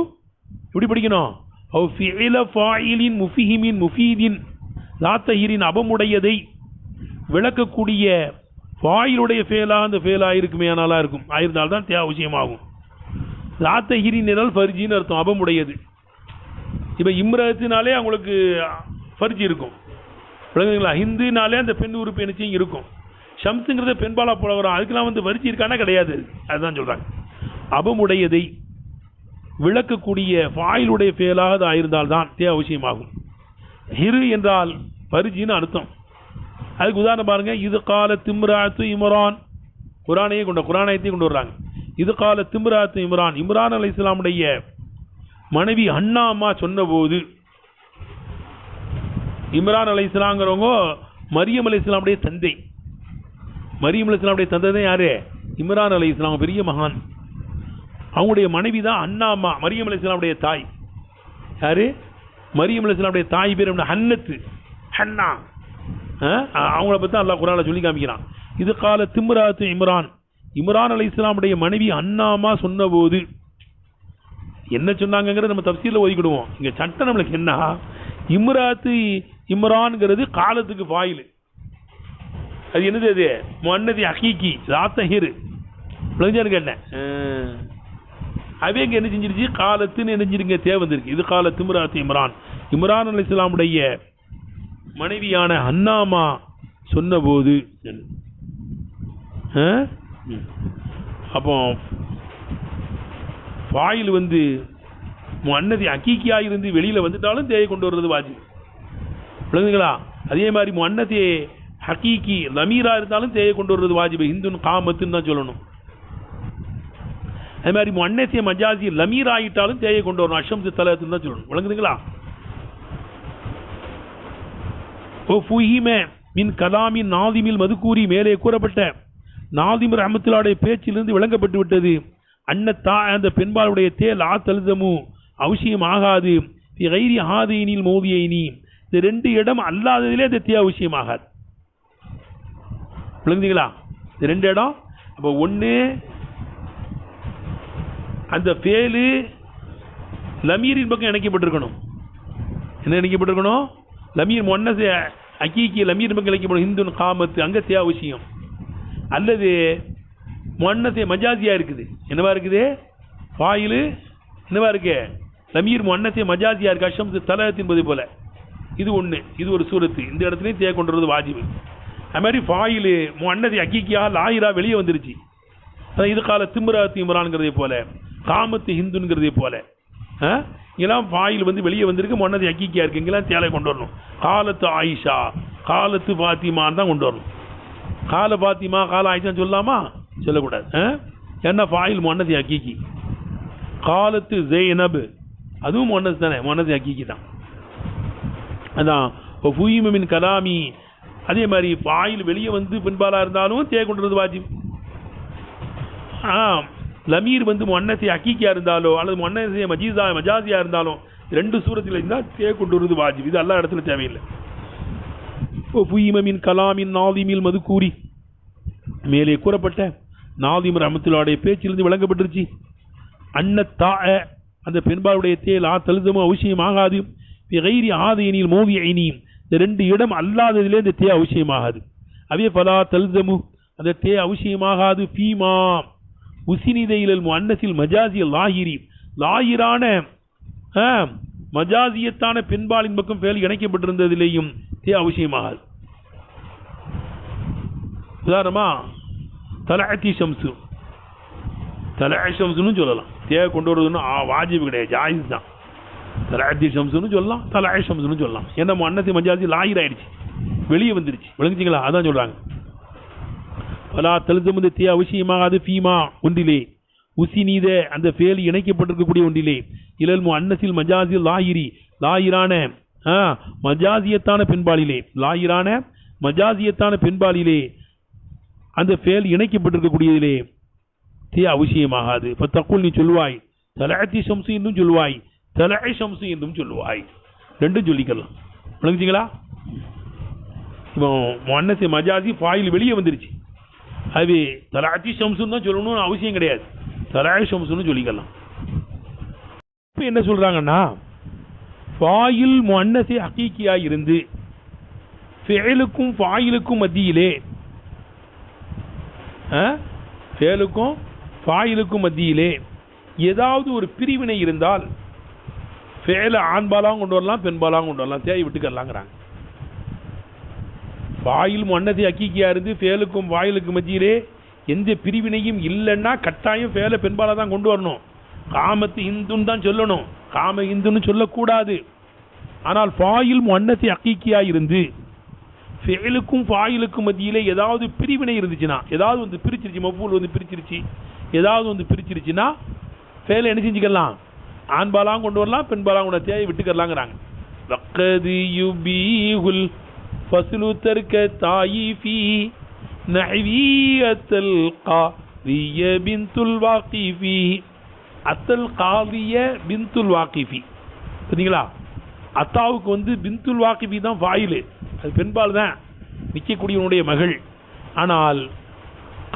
இப்படி படிக்கணும். அவு ஃபிஇல ஃபாயிலின் முஃபிஹிமின் முஃபீதின் ஸாத்தஹிரின் அபமுடையதை விளக்கக்கூடிய ஃபாயிலுடைய ஃபேலா அந்த ஃபேலா இருக்குமே ஆனாலா இருக்கும், ஆயிருந்தால்தான் அவசியமாகும். ஸாத்தஹிரின் என்றால் ஃபர்ஜின்னு அர்த்தம், அபமுடையது. இப்போ இம்ரத்தினாலே அவங்களுக்கு ஃபர்ஜி இருக்கும், விளங்குங்களா? ஹிந்துனாலே அந்த பெண் உறுப்பு நிச்சயம் இருக்கும். ஷம்ஸுங்கிறத பெண்பாலா போல வரும், அதுக்கெல்லாம் வந்து ஃபர்ஜி இருக்கானா கிடையாது, அதுதான் சொல்றாங்க. அபமுடையதை விளக்கக்கூடிய ஃபாயிலுடைய ஃபேலாக அது ஆயிருந்தால்தான் அவசியமாகும். ஹிரு என்றால் ஃபர்ஜின்னு அர்த்தம். அதுக்கு உதாரணம் பாருங்க. இது கால திம்ராத்து இம்ரான், குரானையும் கொண்டு வர்றாங்க. இது கால திம்ராத்து இம்ரான், இம்ரான் அலைஹிஸ்ஸலாமுடைய மனைவி அண்ணா அம்மா சொன்ன போது, இம்ரான் அலைஹிஸ்ஸலாம்ங்கிறவங்க மரியம் அலைஹிஸ்ஸலாமுடைய தந்தை. மரியம் அலைஹிஸ்ஸலாமுடைய தந்தை தான் யாரு? இம்ரான் அலைஹிஸ்ஸலாம், பெரிய மகான். அவங்களுடைய மனைவி தான் அண்ணா அம்மா, மரியம் அலைஹிஸ்ஸலாமுடைய தாய். யாரு? மரியம் அலைஹிஸ்ஸலாமுடைய தாய் பேர் ஹன்னத்து, ஹன்னா. அவங்கள பற்றி அல்லாஹ் குர்ஆன்ல சொல்லி காமிக்கிறான். இது கால திம்ராத்து இம்ரான், இம்ரான் அலைஹிஸ்ஸலாமுடைய மனைவி அண்ணா அம்மா சொன்ன போது என்ன சொன்னாங்கிறத நம்ம தஃசீர்ல ஓதிக்கிடுவோம். இங்க சட்டம் நம்மளுக்கு என்ன, இம்ராத்து இம்ரான்ங்கிறது காலத்துக்கு ஃபாயில். அது என்னது? அது முன்னதி ஹக்கீக்கி ஸாத்தஹிர். விளங்குச்சான்னு கேட்டேன். அவைங்க என்ன செஞ்சிருச்சு, காலத்துன்னு நினைஞ்சிருங்க தேவை வந்திருக்கு. இது கால திம்ராத்து இம்ரான், இம்ரான் அலைஹிஸ்ஸலாமுடைய மனைவியான அண்ணாமா சொன்ன போது. அப்போ ஃபாயில் வந்து முன்னதி ஹக்கீக்கியா இருந்து வெளியில வந்துட்டாலும் தேவை கொண்டு வர்றது வாஜிப், விளங்குங்களா? அதே மாதிரி முன்னதி ஹக்கீக்கி லமீரா இருந்தாலும் தேவை கொண்டு வர்றது வாஜிப், ஹிந்துன் காமத்துன்னு தான் சொல்லணும். அதே மாதிரி முன்னதி மஜாசி லமீரா ஆயிட்டாலும் தேவை கொண்டு வரணும், அஷம்சு தலத்துன்னு தான் சொல்லணும், விளங்குதுங்களா? ஓ ஃபுஹிம மின் கலாமின் நாதிமில் மதுக்கூறி மேலே கூறப்பட்ட நாதிம் ரஹ்மத்துல்லாஹி பேச்சிலிருந்து விளங்கப்பட்டு விட்டது. அன்னத்தா அந்த பெண்பாளுடைய தேல் தல்தமு அவசியம் ஆகாது. கைரி ஹாதீனில் மோதியைனி இந்த 2 இடம் அல்லாததிலே அது அவசியம் ஆகாது, விளங்குதுங்களா? இந்த 2 இடம். அப்போ ஒன்று அந்த ஃபேலு லமீரின் பக்கம் இணைக்கப்பட்டிருக்கணும். என்ன இணைக்கப்பட்டிருக்கணும்? லமீர் முன்னதி ஹக்கீக்கி லமீர் பக்கம் இணைக்கப்படும். ஹிந்துன் காமத்து அங்கே அவசியம். அல்லது முன்னதி மஜாசியா இருக்குது, என்னவா இருக்குது? ஃபாயிலு என்னவா இருக்கு? லமீர் முன்னதி மஜாசியா இருக்கு, அஷம்சு தலத் என்பது போல. இது ஒன்று, இது ஒரு சூரத்து. இந்த இடத்துலையும் தேவை கொண்டு வரது வாஜிபு. அது மாதிரி ஃபாயிலு முன்னதி ஹக்கீக்கியா லாயிரா வெளியே வந்துருச்சு. இது கால திம்ராத்து இம்ரான்ங்கிறதே போல, காமத்து ஹிந்துங்கிறதே போல. இங்கெல்லாம் ஃபாயில் வந்து வெளியே வந்திருக்கு, முன்னதி ஹக்கீக்கியா இருக்கு, இங்கெல்லாம் தேவை கொண்டு வரணும். காலத்து ஆயிஷா, காலத்து ஃபாத்திமான்னு தான் கொண்டு வரணும். கால ஃபாத்திமா கால ஆயிஷான்னு சொல்லலாமா? சொல்லக்கூடாது. ஏன்னா ஃபாயில் முன்னதி ஹக்கீக்கி. காலத்து ஸைனப் அதுவும் முன்னதி தானே, முன்னதி ஹக்கீக்கி தான். அதான் ஃபுஹிம மின் கலாமி. அதே மாதிரி ஃபாயில் வெளியே வந்து பெண்பாலா இருந்தாலும் தேவை கொண்டு வரது வாஜிப். லமீர் வந்து முன்னதி ஹக்கீக்கியா இருந்தாலோ அல்லது முன்னதி மஜாசியா இருந்தாலும் 2 சூரத்தில் இருந்தால் தேவை கொண்டு வருவது வாஜிப். இது எல்லா இடத்துல தேவையில்லை. ஃபுஹிம மின் கலாமின் நாதிமில் மதுக்கூறி மேலே கூறப்பட்ட நாதிம் ரஹ்மத்துல்லாஹி பேச்சிலிருந்து விளங்கப்பட்டிருச்சு. அன்னத்தா அந்த பெண்பாளுடைய தேல் தல்தமு அவசியம் ஆகாது. கைரி ஆதையினில் மோதியைனி இந்த 2 இடம் அல்லாததிலே இந்த தே அவசியமாகாது. அதே ஃபலா தல்சமு அந்த தே அவசியமாகாது ஃபீமா உசினித இலல் முஅன்னஸில் மஜாசியல் லாஹிரி லாஹிரான மஜாசியத்தான பெண்பாலின் பக்கம் ஃபேல் இணைக்கப்பட்டிருந்ததிலேயும் தே அவசியமாகாது. உதாரணமா தலஅத்தி ஷம்சு தலஅ ஷம்சுன்னு சொல்லலாம். தே கொண்டு வருதுன்னு வாஜிப் கிடையாது, ஜாயிஸ் தான். தலஅத்தி ஷம்சுன்னு சொல்லலாம், தலஅ ஷம்சுன்னு சொல்லலாம். ஏன்னா முஅன்னஸி மஜாசி லாஹிர் ஆயிடுச்சு, வெளியே வந்துருச்சு. விளங்குச்சிங்களா? அதான் சொல்றாங்க. ஃபலா தல்சமு தே அவசியமாகாது ஃபீமா ஒன்றிலே உசினித அந்த ஃபேல் இணைக்கப்பட்டிருக்கக்கூடிய ஒன்றிலே இலல் முஅன்னஸில் மஜாசில் லாஹிரி லாஹிரான மஜாசியத்தான பெண்பாலிலே லாஹிரான மஜாசியத்தான பெண்பாலிலே அந்த ஃபேல் இணைக்கப்பட்டிருக்கக்கூடியதிலே தே அவசியமாகாது. ஃபத்தகுல் நீ சொல்வாய் தலஅத்தி ஷம்சு என்றும் சொல்வாய் தலஅ ஷம்சு என்றும் சொல்வாய், ரெண்டும் சொல்லிக்கலாம். விளங்குச்சிங்களா? இப்போ முஅன்னஸி மஜாசி ஃபாயில் வெளியே வந்துருச்சு, அது தலஅத்தி ஷம்சுன்னு தான் சொல்லணும்னு அவசியம் கிடையாது, தலஅ ஷம்சுன்னு சொல்லிக்கலாம். இப்போ என்ன சொல்றாங்கன்னா ஃபாயில் முஅன்னஸி ஹகீகியா இருந்து ஃபிஅலுக்கும் ஃபாயிலுக்கும் மத்தியிலே ஃபேலுக்கும் ஃபாயிலுக்கும் மத்தியிலே ஏதாவது ஒரு பிரிவினை இருந்தால் ஃபேல ஆண்பாலாகவும் கொண்டு வரலாம் பெண்பாலாகவும் கொண்டு வரலாம், தேவை விட்டுக்கலாங்கிறாங்க. ஃபாயில் முஅன்னஸி ஹகீகியா இருந்து ஃபேலுக்கும் ஃபாயிலுக்கும் மத்தியிலே எந்த பிரிவினையும் இல்லைன்னா கட்டாயம் ஃபேல பெண்பாலா தான் கொண்டு வரணும். காமத்து இந்துன்னு தான் சொல்லணும், காம இந்துன்னு சொல்லக்கூடாது. ஆனால் ஃபாயில் முஅன்னஸி ஹகீகியா இருந்து ஃபேலுக்கும் ஃபாயிலுக்கும் மத்தியிலே ஏதாவது பிரிவினை இருந்துச்சுன்னா, ஏதாவது வந்து பிரிச்சிருச்சு, மஃபூல் வந்து பிரிச்சிருச்சு, ஏதாவது வந்து பிரிச்சிருச்சுன்னா ஃபேல என்ன செஞ்சுக்கலாம், ஆண்பாலாகவும் கொண்டு வரலாம் பெண்பாலாகவும் கொண்டு தேவை விட்டுக்கலாங்கிறாங்க. வக்கது யுபீஹுல் ஃபஸ்லு தர்க தாயிஃபி நஹ்வியத்தல் காதிய பின்துல் வாகிஃபி அத்தல் காதிய பின்துல் வாகிஃபி. சரிங்களா? அத்தாவுக்கு வந்து பின்துல் வாகிஃபி தான் ஃபாயிலு, அது பெண்பால் தான், நிற்கக்கூடியவனுடைய மகள். ஆனால்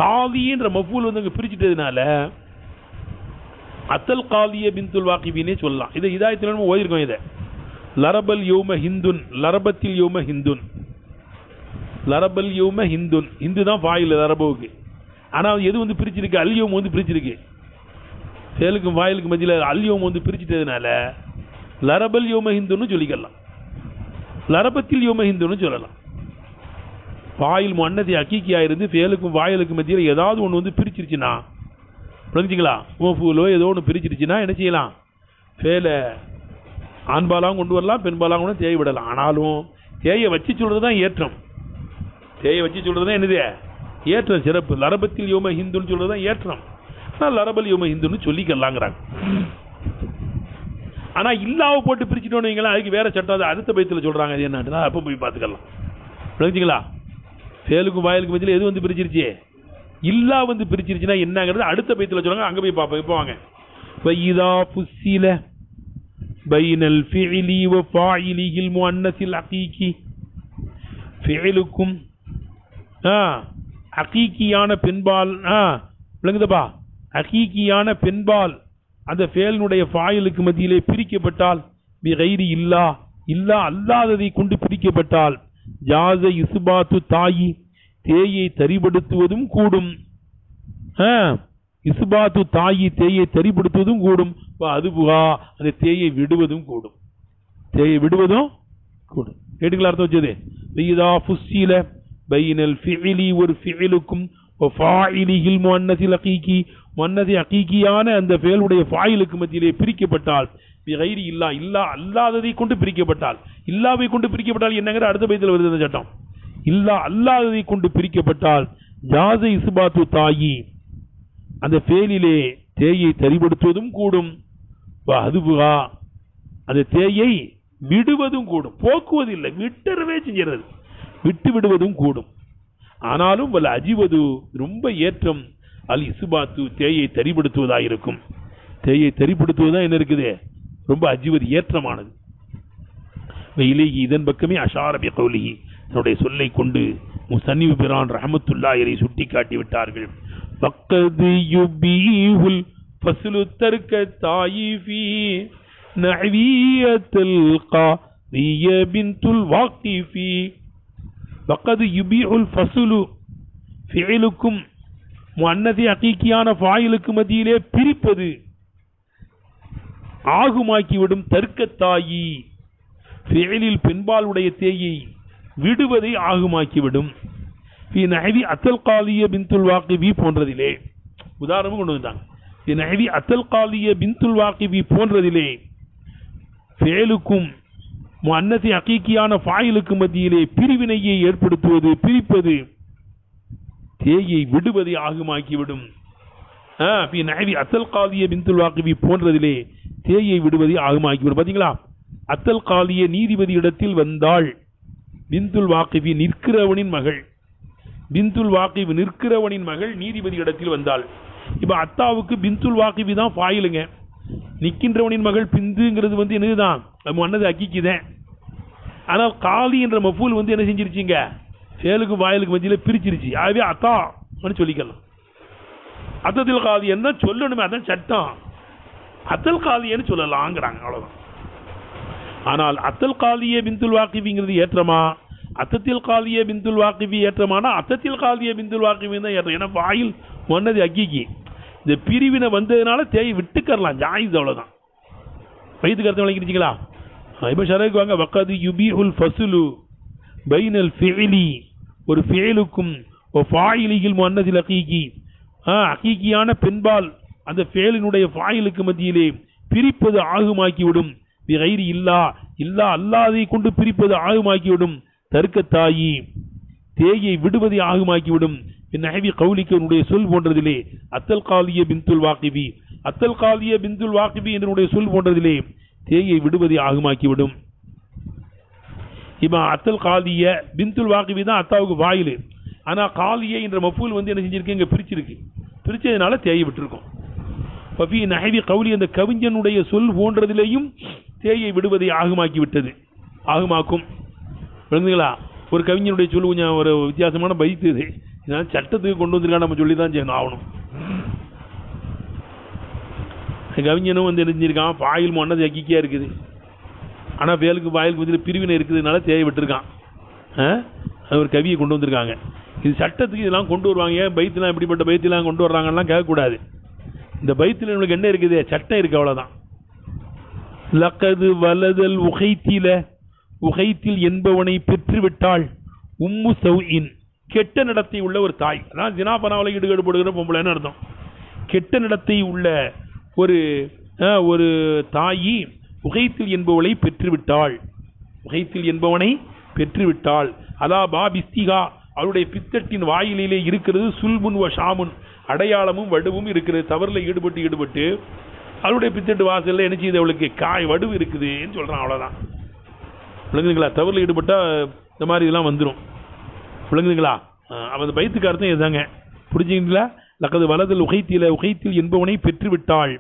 காதின்ற மஃபூல் வந்து அங்கே பிரிச்சுட்டதுனால அத்தல் காதிய பின்துல் வாகிஃபின்னே சொல்லலாம். இதை ஹிதாயத்தில் நம்ம ஓதிருக்கோம். இதை லரபல் யௌம ஹிந்துன் லரபத்தில் யௌம ஹிந்துன் லரபல் யௌம ஹிந்துன் ஹிந்து தான் ஃபாயில் லரபவுக்கு. ஆனால் எது வந்து பிரிச்சிருக்கு, அல்யோம் வந்து பிரிச்சிருக்கு. ஃபேலுக்கும் ஃபாயிலுக்கும் மத்தியில் அல்யோம் வந்து பிரிச்சுட்டதுனால லரபல் யௌம ஹிந்துன்னு சொல்லிக்கலாம், லரபத்தில் யௌம ஹிந்துன்னு சொல்லலாம். ஃபாயில் முஅன்னஸி ஹகீகியா இருந்து ஃபேலுக்கும் ஃபாயிலுக்கும் மத்தியில் ஏதாவது ஒன்று வந்து பிரிச்சிருச்சுன்னா, புரிஞ்சுங்களா, மஃபூலோ ஏதோ ஒன்று பிரிச்சிருச்சுன்னா என்ன செய்யலாம், ஃபேல ஆண்பாலாகவும் கொண்டு வரலாம் பெண்பாலாகவும் கூட தேய் விடலாம். ஆனாலும் தேயை வச்சு சொல்றது தான் ஏற்றம், தேயை வச்சு சொல்றது தான் என்னது ஏற்றம், சிறப்பு. லரபத்தில் யௌம ஹிந்துன்னு சொல்றது தான் ஏற்றம். ஆனால் லரபல் யௌம ஹிந்துன்னு சொல்லிக்கலாங்கிறாங்க. ஆனால் இல்லாவை போட்டு பிரிச்சுட்டோன்னு வைங்களா, அதுக்கு வேற சட்டம், அது அடுத்த பைத்தில் சொல்றாங்க. அது என்னன்னா அப்போ போய் பார்த்துக்கலாம். புரிஞ்சுங்களா? ஃபேலுக்கும் வாயிலுக்கும் மத்தியில் எது வந்து பிரிச்சிருச்சு, இல்லா வந்து பிரிச்சிருச்சுன்னா என்னங்கிறது அடுத்த பைத்தில் சொல்றாங்க, அங்கே போய் பார்ப்போம். இப்போ வாங்க. ஃபைதா ஃபுஸ்ஸில பைனல் ஃபிஇலி வ ஃபாயிலிஹில் முஅன்னஸில் ஹகீகி ஃபிஇலுக்கும் ஹகீகியான பெண்பால் விளங்குதப்பா, ஹகீகியான பெண்பால் அந்த ஃபேலினுடைய ஃபாயிலுக்கு மத்தியிலே பிரிக்கப்பட்டால் பிகைரி இல்லா இல்லா அல்லாததை கொண்டு பிரிக்கப்பட்டால் ஜாஸ இஸ்பாத்து தாயி தேயை தரிபடுத்துவதும் கூடும். இஸ்பாத்து தாயி தேயை தரிபடுத்துவதும் கூடும். அதுபுகா அந்த தேயை விடுவதும் கூடும், தேயை விடுவதும் கூடும். கேட்டுங்களா அர்த்தம் வச்சது? இதா ஃபுஸ்ஸில பைனல் ஃபிஇலி ஒரு ஃபிஇலுக்கும் ஃபாயிலிஹில் முஅன்னஸில் ஹகீகி முஅன்னஸி ஹகீகியான அந்த ஃபேலுடைய ஃபாயிலுக்கு மத்தியிலே பிரிக்கப்பட்டால் பிகைரி இல்லா இல்லா அல்லாததை கொண்டு பிரிக்கப்பட்டால், இல்லாவை கொண்டு பிரிக்கப்பட்டால் என்னங்கிற அடுத்த பைத்தில் வருது அந்த சட்டம். இல்லா அல்லாததை கொண்டு பிரிக்கப்பட்டால் ஜாஸ இஸ்பாத்து தாயி அந்த ஃபேலிலே தேயை தரிபடுத்துவதும் கூடும். அதுபுகா அந்த தேயை விடுவதும் கூடும், போக்குவது இல்லை, விட்டுறவே செஞ்சிடறது, விட்டு விடுவதும் கூடும். ஆனாலும் வல்ல அஜிவது ரொம்ப ஏற்றம் அல் இஸ்பாத்து தேயை தரிபடுத்துவதாயிருக்கும். தேயை தரிபடுத்துவதுதான் என்ன இருக்குது, ரொம்ப அஜிவது ஏற்றமானது. இலேஹி இதன் பக்கமே அஷாரபி கௌலிஹி தன்னுடைய சொல்லை கொண்டு முஸன்னிஃப் பிரான் ரஹ்மத்துல்லாஹி அலைஹி சுட்டி காட்டி விட்டார்கள். ஃபக்கது யுபீஹுல் ஃபஸ்லு தர்க தாயிஃபி நஹ்வியத்துல் பின்துல் வாக்கிஃபி வகது யுபீஉல் ஃபஸ்லு ஃபிஇலுக்கும் முஅன்னதி ஹகீகியான ஃபாயிலுக்கு மத்தியிலே பிரிப்பது ஆகுமாக்கிவிடும் தர்க்கத்தாயி ஃபிஇலில் பெண்பாலுடைய தேயை விடுவதை ஆகுமாக்கிவிடும். நஹவி அத்தல் காலிய பின்துல் வாக்கிபி போன்றதிலே உதாரணம் கொண்டு வந்தாங்க. நஹவி அத்தல் காலிய பின்துல் வாக்கிபி போன்றதிலே ஃபிஇலுக்கும் முஅன்னதி ஹகீகியான ஃபாயிலுக்கு மத்தியிலே பிரிவினையை ஏற்படுத்துவது பிரிப்பது தேயை விடுவதை ஆகுமாக்கிவிடும். நஹவி அத்தல் காலிய பின்துல் வாக்கிபி போன்றதிலே தேயை விடுவதை ஆகுமாக்கிவிடும். பார்த்தீங்களா, அத்தல் காலிய நீதிபதி இடத்தில் வந்தாள், பின்துல் வாக்கிபி நிற்கிறவனின் மகள், பின்துல் வாக்கிபி நிற்கிறவனின் மகள் நீதிபதி இடத்தில் வந்தாள். இப்ப அத்தாவுக்கு பின்துல் வாக்கிபி தான் ஃபாயிலுங்க, நிற்கின்றவனின் மகள் பிந்துங்கிறது வந்து என்னதுதான் முன்னது அக்கிக்குதேன். ஆனால் காலி என்ற மஃபூல் வந்து என்ன செஞ்சிருச்சுங்க, சேலுக்கு வாயிலுக்கு மத்தியில பிரிச்சிருச்சு. ஆகவே அத்தா சொல்லிக்கலாம். அத்தத்தில் காலி என்ன சொல்லணுமே, அதான் சட்டம். அத்தல் காலியன்னு சொல்லலாங்கிறாங்க, அவ்வளவுதான். ஆனால் அத்தல் காலிய பின்துல் வாக்கிபிங்கிறது ஏற்றமா, அத்தத்தில் காலிய பின்துல் வாக்கிபி ஏற்றமானா அத்தத்தில் காலிய பின்துல் வாக்கிபி தான் ஏற்றம். ஏன்னா வாயில் முன்னது அக்கிக்கு இந்த பிரிவினை வந்ததுனால தேயை விட்டுக்கரலாம், ஜாயிஸ், அவ்வளவுதான். வயிற்றுக்கு அர்த்தம் விளங்கிடுச்சிங்களா? இப்போ ஷரக்கு வாங்க. வகது யுபீஉல் ஃபஸ்லு பைனல் ஃபிஇலி, ஒரு ஃபிஇலுக்கும் ஃபாயிலில் முன்னதில் ஹகீகி, ஹகீகியான பெண்பால் அந்த ஃபிஇலினுடைய ஃபாயிலுக்கு மத்தியிலே பிரிப்பது ஆகுமாக்கிவிடும். பிகைரி இல்லா, இல்லா அல்லாதை கொண்டு பிரிப்பது ஆகுமாக்கிவிடும். தர்க்கத்தாயி தேயை விடுவதை ஆகுமாக்கிவிடும். நஹவி கௌலிக்கனுடைய சொல் போன்றதிலே அத்தல் காலிய பின்துல் வாக்கிபி, அத்தல் காலிய பின்துல் வாக்கிபி என்னுடைய சொல் போன்றதிலே தேயை விடுவதை ஆகுமாக்கிவிடும். இப்ப அத்தல் காலிய பின்துல் வாக்கிபி தான் அத்தாவுக்கு வாயிலு. ஆனா காலிய என்ற மஃபூல் வந்து என்ன செஞ்சிருக்கு, இங்க பிரிச்சிருக்கு. பிரிச்சதுனால தேயை விட்டுருக்கும். பஃபி நஹவி கௌலி அந்த கவிஞனுடைய சொல் போன்றதிலேயும் தேயை விடுவதை ஆகுமாக்கி விட்டது, ஆகுமாக்கும். விளங்குங்களா? ஒரு கவிஞனுடைய சொல் கொஞ்சம் ஒரு வித்தியாசமான பைத்து இது, இதனால சட்டத்துக்கு கொண்டு வந்திருக்கா, நம்ம சொல்லி தான் செய்யணும் ஆகணும். கவிஞனும் வந்து தெரிஞ்சிருக்கான், பாயில் மொன்னது அக்கிக்கியா இருக்குது, ஆனால் வேலுக்கு பாயிலுக்கு பதில் பிரிவினை இருக்குதுனால தேயை விட்டுருக்கான். அது ஒரு கவியை கொண்டு வந்திருக்காங்க. இது சட்டத்துக்கு இதெல்லாம் கொண்டு வருவாங்க. ஏன் பைத்துலாம் இப்படிப்பட்ட பைத்திலாம் கொண்டு வர்றாங்கலாம் கேட்கக்கூடாது. இந்த பைத்தில் நம்மளுக்கு என்ன இருக்குது, சட்டம் இருக்கு, அவ்வளோதான். லக்கது வலதல் உகைத்தில, உகைத்தில் என்பவனை பெற்றுவிட்டாள். உம்மு சௌஇன், கெட்ட நடத்தை உள்ள ஒரு தாய், அதான் ஜினாபனாவில் ஈடுபடுகிற பொம்பளைன்னு அர்த்தம். கெட்ட நடத்தை உள்ள ஒரு தாயி உகைத்தில் என்பவளை பெற்றுவிட்டாள், உகைத்தில் என்பவனை பெற்றுவிட்டாள். அதா பாபிஸ்திகா, அவருடைய பித்தட்டின் வாயிலே இருக்கிறது சுல்முன் வ ஷாமுன், அடையாளமும் வடுவும் இருக்கிறது. தவறில் ஈடுபட்டு அவருடைய பித்தட்டு வாசல்ல என்ன செய்யுது, அவளுக்கு காய் வடுவு இருக்குதுன்னு சொல்றான், அவ்வளவுதான். விளங்குதுங்களா? தவறில் ஈடுபட்டா இந்த மாதிரி இதெல்லாம் வந்துடும். விளங்குதுங்களா? அவன் பைத்துக்கு அர்த்தம் இதுதாங்க. புரிஞ்சுங்களா? லக்கது வலதல் உகைத்தில, உகைத்தில் என்பவனை பெற்றுவிட்டாள்.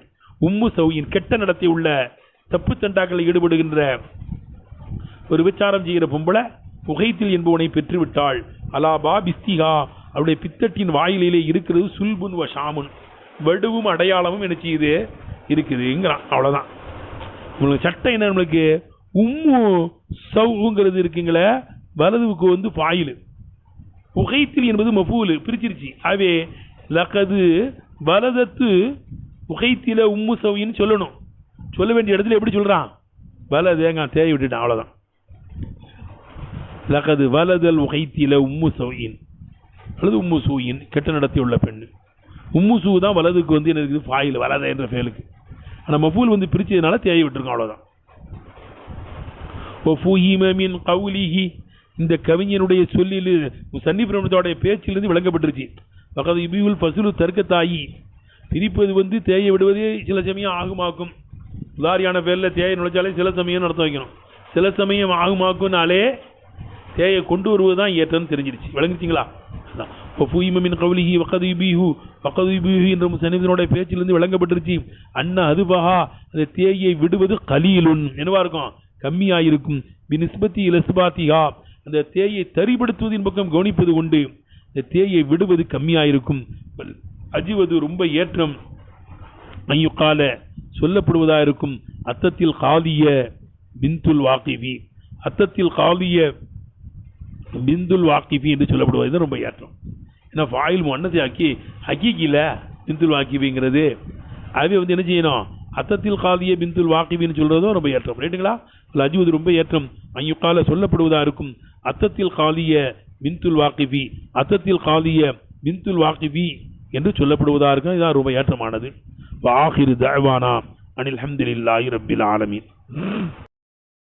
உம்மு சௌயின், கெட்ட நடத்தை உள்ள தப்பு தண்டாக்களில் ஈடுபடுகின்ற ஒரு விசாரம் செய்கிற பொம்பளை உகைத்தில் என்பவனை பெற்றுவிட்டாள். அலாபா பிஸ்திகா, அவருடைய பித்தட்டின் வாயிலே இருக்கிறது சுல்புன் வ ஷாமுன், வடுவும் அடையாளமும் என்ன செய்யுது இருக்குதுங்கிறான், அவ்வளவுதான். உங்களுக்கு சட்டம் என்ன, நம்மளுக்கு உம்மு சௌங்கிறது இருக்குங்களே, வலதுவுக்கு வந்து ஃபாயில், உகைத்தில் என்பது மஃபூல், பிரிச்சிருச்சு. ஆகவே லக்கது வலதத்து உகைத்தில உம்மு சௌயின்னு சொல்லணும். சொல்ல வேண்டிய இடத்துல எப்படி சொல்றான், வலதேங்க தேய் விட்டுட்டான், அவ்வளவுதான். லக்கது வலதல் உகைத்தில உம்மு சௌயின், அல்லது உம்மு சூயின், கெட்ட நடத்தி உள்ள பெண். உம்மு சூ தான் வலதுக்கு வந்து என்ன இருக்குது, ஃபாயில், வலத என்ற ஃபேலுக்கு. ஆனால் மஃபூல் வந்து பிரிச்சதுனால தேய் விட்டுருக்கோம், அவ்வளவுதான். மின் கௌலிஹி, இந்த கவிஞனுடைய சொல்லில் முஸன்னிஃபுடைய பேச்சிலிருந்து விளங்கப்பட்டிருச்சு. வகது இபியுல் ஃபஸ்லு தர்க்கத்தாயி, பிரிப்பது வந்து தேயை விடுவதே சில சமயம் ஆகுமாக்கும். உதாரியான பேரில் தேயை நுழைச்சாலே சில சமயம் நடத்த வைக்கணும், சில சமயம் ஆகுமாக்கும்னாலே தேயை கொண்டு வருவது தான் ஏற்றம்னு தெரிஞ்சிருச்சு. விளங்குச்சிங்களா? மின் கௌலிஹி வகது இபிஹு, வகது இபிஹு என்ற முஸன்னிஃபுடைய பேச்சிலிருந்து விளங்கப்பட்டிருச்சு. அன்ன அதுபஹா, அந்த தேயை விடுவது கலீலுன், என்னவா இருக்கும், கம்மியாயிருக்கும். பினிஸ்பத்தி இலஸ்பாத்திஹா, அந்த தேயை தரிபடுத்துவதின் பக்கம் கவனிப்பது உண்டு, இந்த தேயை விடுவது கம்மியாயிருக்கும். அஜிவது ரொம்ப ஏற்றம், ஐயுக்கால சொல்லப்படுவதா இருக்கும். அத்தத்தில் காலிய பின்துல் வாக்கிபி, அத்தத்தில் காலிய பிந்துல் வாக்கிஃபி என்று சொல்லப்படுவது இது ரொம்ப ஏற்றம். ஏன்னா ஃபாயில் முன்னத்தை ஆக்கி ஹக்கீக்கில பிந்துல் வாக்கிஃபிங்கிறது அதுவே வந்து என்ன செய்யணும், அத்தத்தில் காலிய பிந்துல் வாக்கிஃபின்னு சொல்றதும் ரொம்ப ஏற்றம். ரைட்டுங்களா? அஜுவது ரொம்ப ஏற்றம். ஐயுக்கால சொல்லப்படுவதா இருக்கும். அத்தத்தில் காலிய பிந்துல் வாக்கிஃபி, அத்தத்தில் காலிய பிந்துல் வாக்கிஃபி என்று சொல்லப்படுவதா இருக்கும். இதான் ரொம்ப ஏற்றமானது. வாஹிரு தஅவானா அனில் ஹம்துலில்லாஹி ரப்பில் ஆலமீன்.